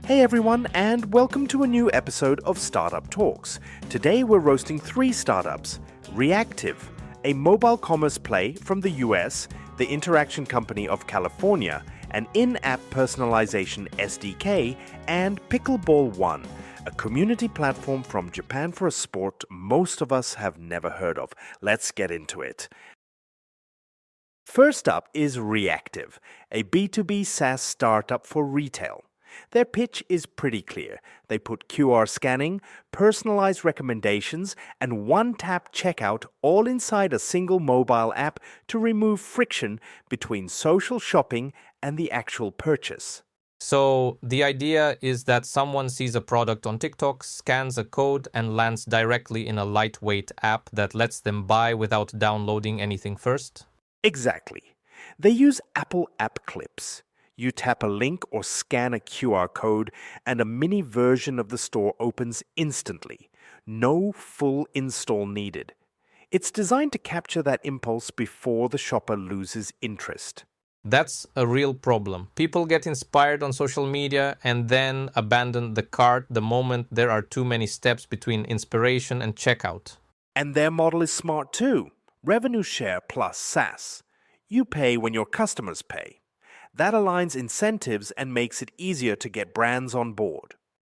Hey everyone, and welcome to a new episode of Startup Talks. Today we're roasting three startups: Reactive, a mobile commerce play from the US, the Interaction Company of California, an in-app personalization SDK, and Pickleball One, a community platform from Japan for a sport most of us have never heard of. Let's get into it. First up is Reactive, a B2B SaaS startup for retail. Their pitch is pretty clear. They put QR scanning, personalized recommendations, and one-tap checkout all inside a single mobile app to remove friction between social shopping and the actual purchase. So the idea is that someone sees a product on TikTok, scans a code, and lands directly in a lightweight app that lets them buy without downloading anything first? Exactly. They use Apple App Clips. You tap a link or scan a QR code, and a mini version of the store opens instantly. No full install needed. It's designed to capture that impulse before the shopper loses interest. That's a real problem. People get inspired on social media and then abandon the cart the moment there are too many steps between inspiration and checkout. And their model is smart too. Revenue share plus SaaS. You pay when your customers pay. That aligns incentives and makes it easier to get brands on board.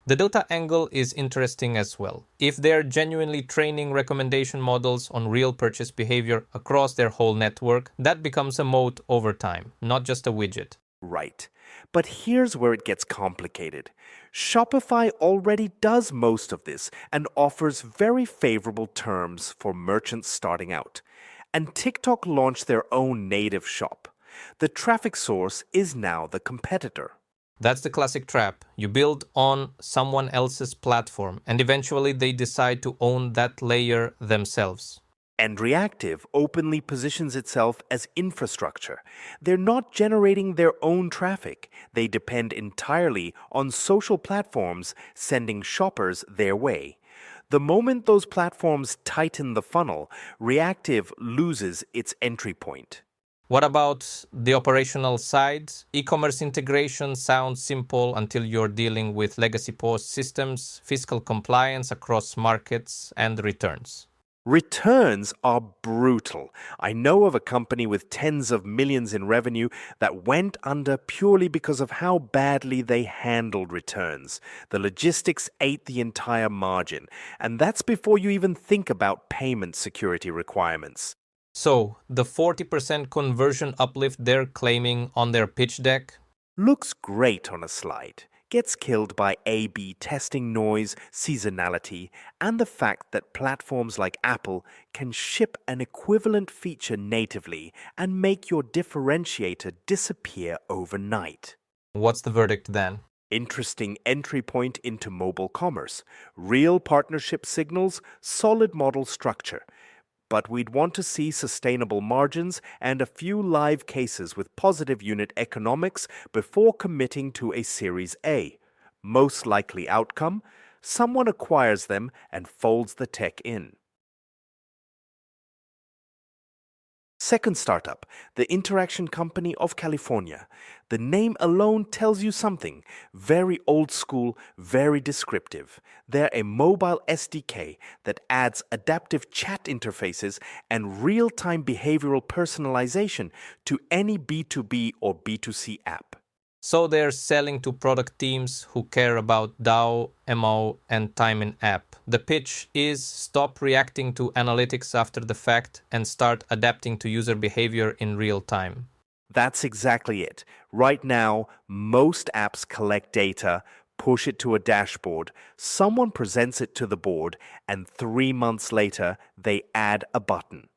The data angle is interesting as well. If they're genuinely training recommendation models on real purchase behavior across their whole network, that becomes a moat over time, not just a widget. Right. But here's where it gets complicated. Shopify already does most of this and offers very favorable terms for merchants starting out. And TikTok launched their own native shop. The traffic source is now the competitor. That's the classic trap. You build on someone else's platform, and eventually they decide to own that layer themselves. And Reactive openly positions itself as infrastructure. They're not generating their own traffic. They depend entirely on social platforms sending shoppers their way. The moment those platforms tighten the funnel, Reactive loses its entry point. What about the operational side? E-commerce integration sounds simple until you're dealing with legacy POS systems, fiscal compliance across markets, and returns. Returns are brutal. I know of a company with tens of millions in revenue that went under purely because of how badly they handled returns. The logistics ate the entire margin, and that's before you even think about payment security requirements. So, the 40% conversion uplift they're claiming on their pitch deck? Looks great on a slide. Gets killed by A/B testing noise, seasonality, and the fact that platforms like Apple can ship an equivalent feature natively and make your differentiator disappear overnight. What's the verdict then? Interesting entry point into mobile commerce. Real partnership signals, solid model structure. But we'd want to see sustainable margins and a few live cases with positive unit economics before committing to a Series A. Most likely outcome: someone acquires them and folds the tech in. Second startup, the Interaction Company of California. The name alone tells you something. Very old school, very descriptive. They're a mobile SDK that adds adaptive chat interfaces and real-time behavioral personalization to any B2B or B2C app. So they're selling to product teams who care about DAO, MO, and time in app. The pitch is stop reacting to analytics after the fact and start adapting to user behavior in real time. That's exactly it. Right now, most apps collect data, push it to a dashboard, someone presents it to the board, and 3 months later, they add a button.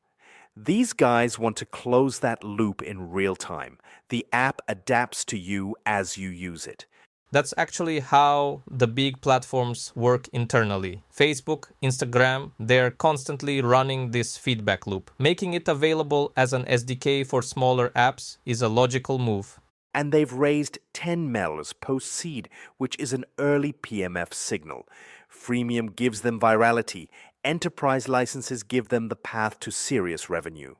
These guys want to close that loop in real time. The app adapts to you as you use it. That's actually how the big platforms work internally. Facebook, Instagram, they're constantly running this feedback loop. Making it available as an SDK for smaller apps is a logical move. And they've raised 10 mels post-seed, which is an early PMF signal. Freemium gives them virality. Enterprise licenses give them the path to serious revenue.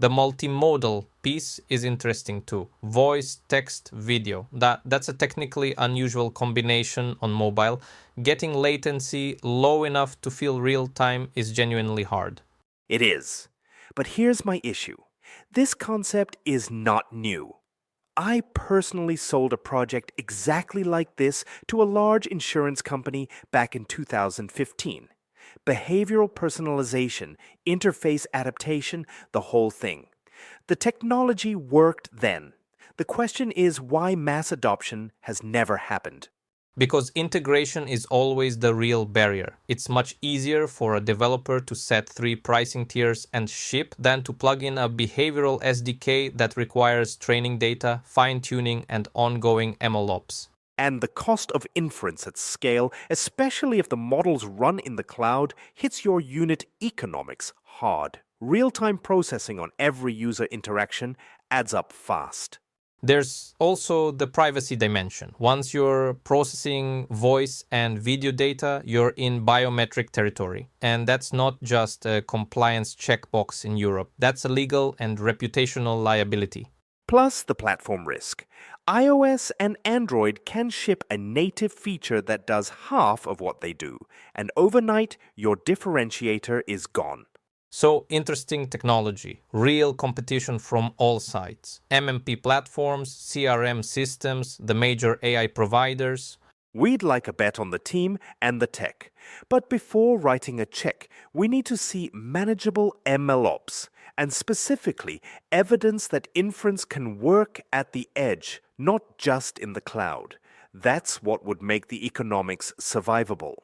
The multimodal piece is interesting too. Voice, text, video. That's a technically unusual combination on mobile. Getting latency low enough to feel real time is genuinely hard. It is. But here's my issue. This concept is not new. I personally sold a project exactly like this to a large insurance company back in 2015. Behavioral personalization, interface adaptation, the whole thing. The technology worked then. The question is why mass adoption has never happened. Because integration is always the real barrier. It's much easier for a developer to set 3 pricing tiers and ship than to plug in a behavioral SDK that requires training data, fine-tuning, and ongoing MLOps. And the cost of inference at scale, especially if the models run in the cloud, hits your unit economics hard. Real-time processing on every user interaction adds up fast. There's also the privacy dimension. Once you're processing voice and video data, you're in biometric territory. And that's not just a compliance checkbox in Europe. That's a legal and reputational liability. Plus the platform risk. iOS and Android can ship a native feature that does half of what they do, and overnight your differentiator is gone. So interesting technology, real competition from all sides. MMP platforms, CRM systems, the major AI providers. We'd like a bet on the team and the tech. But before writing a check, we need to see manageable MLOps, and specifically evidence that inference can work at the edge, not just in the cloud. That's what would make the economics survivable.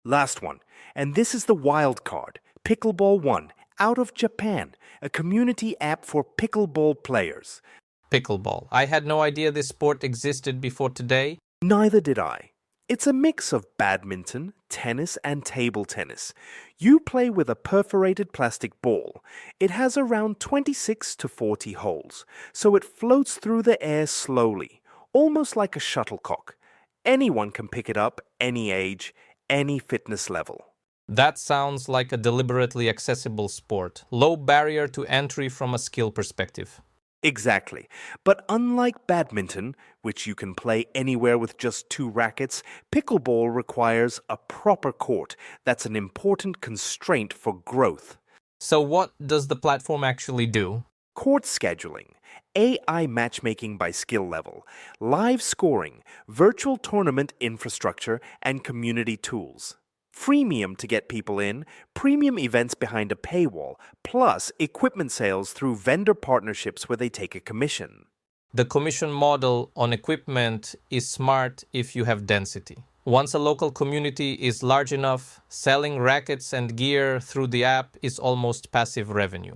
Last one, and this is the wild card, Pickleball One, out of Japan, a community app for pickleball players. Pickleball. I had no idea this sport existed before today. Neither did I. It's a mix of badminton, tennis, and table tennis. You play with a perforated plastic ball. It has around 26 to 40 holes, so it floats through the air slowly, almost like a shuttlecock. Anyone can pick it up, any age, any fitness level. That sounds like a deliberately accessible sport. Low barrier to entry from a skill perspective. Exactly. But unlike badminton, which you can play anywhere with just 2 rackets, pickleball requires a proper court. That's an important constraint for growth. So what does the platform actually do? Court scheduling, AI matchmaking by skill level, live scoring, virtual tournament infrastructure, and community tools. Freemium to get people in, premium events behind a paywall, plus equipment sales through vendor partnerships where they take a commission. The commission model on equipment is smart if you have density. Once a local community is large enough, selling rackets and gear through the app is almost passive revenue.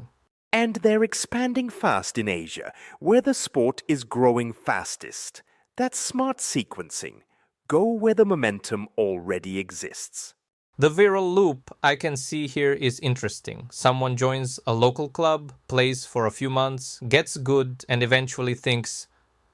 And they're expanding fast in Asia, where the sport is growing fastest. That's smart sequencing. Go where the momentum already exists. The viral loop I can see here is interesting. Someone joins a local club, plays for a few months, gets good, and eventually thinks,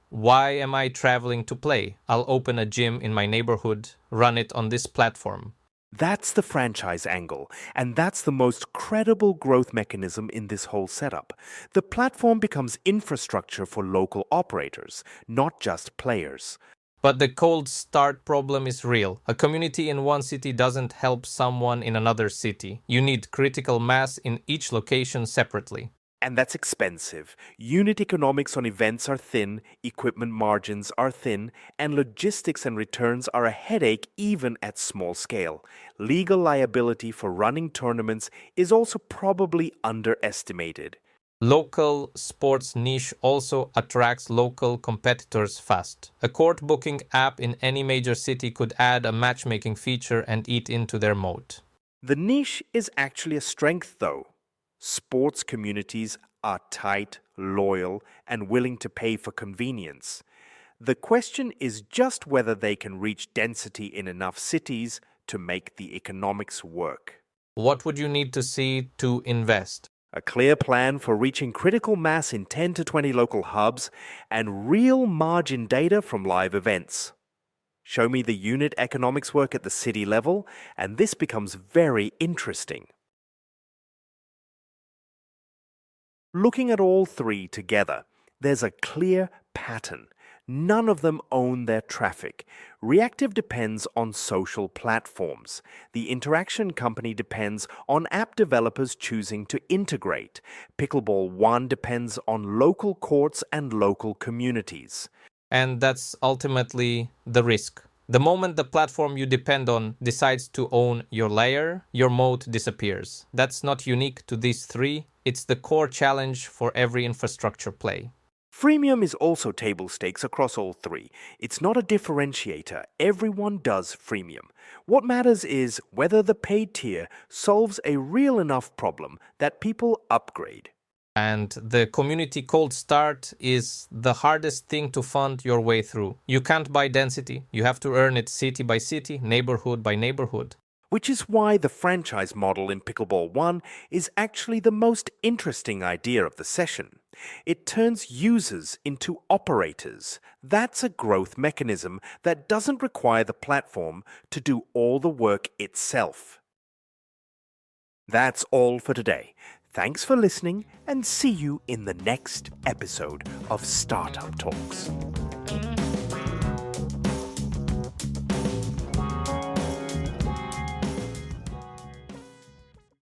why am I traveling to play? I'll open a gym in my neighborhood, run it on this platform. That's the franchise angle, and that's the most credible growth mechanism in this whole setup. The platform becomes infrastructure for local operators, not just players. But the cold start problem is real. A community in one city doesn't help someone in another city. You need critical mass in each location separately. And that's expensive. Unit economics on events are thin, equipment margins are thin, and logistics and returns are a headache even at small scale. Legal liability for running tournaments is also probably underestimated. Local sports niche also attracts local competitors fast. A court booking app in any major city could add a matchmaking feature and eat into their moat. The niche is actually a strength, though. Sports communities are tight, loyal, and willing to pay for convenience. The question is just whether they can reach density in enough cities to make the economics work. What would you need to see to invest? A clear plan for reaching critical mass in 10 to 20 local hubs, and real margin data from live events. Show me the unit economics work at the city level, and this becomes very interesting. Looking at all three together, there's a clear pattern. None of them own their traffic. Reactive depends on social platforms. The Interaction Company depends on app developers choosing to integrate. Pickleball One depends on local courts and local communities. And that's ultimately the risk. The moment the platform you depend on decides to own your layer, your moat disappears. That's not unique to these three. It's the core challenge for every infrastructure play. Freemium is also table stakes across all three. It's not a differentiator. Everyone does freemium. What matters is whether the paid tier solves a real enough problem that people upgrade. And the community cold start is the hardest thing to fund your way through. You can't buy density. You have to earn it city by city, neighborhood by neighborhood. Which is why the franchise model in Pickleball One is actually the most interesting idea of the session. It turns users into operators. That's a growth mechanism that doesn't require the platform to do all the work itself. That's all for today. Thanks for listening and see you in the next episode of Startup Talks.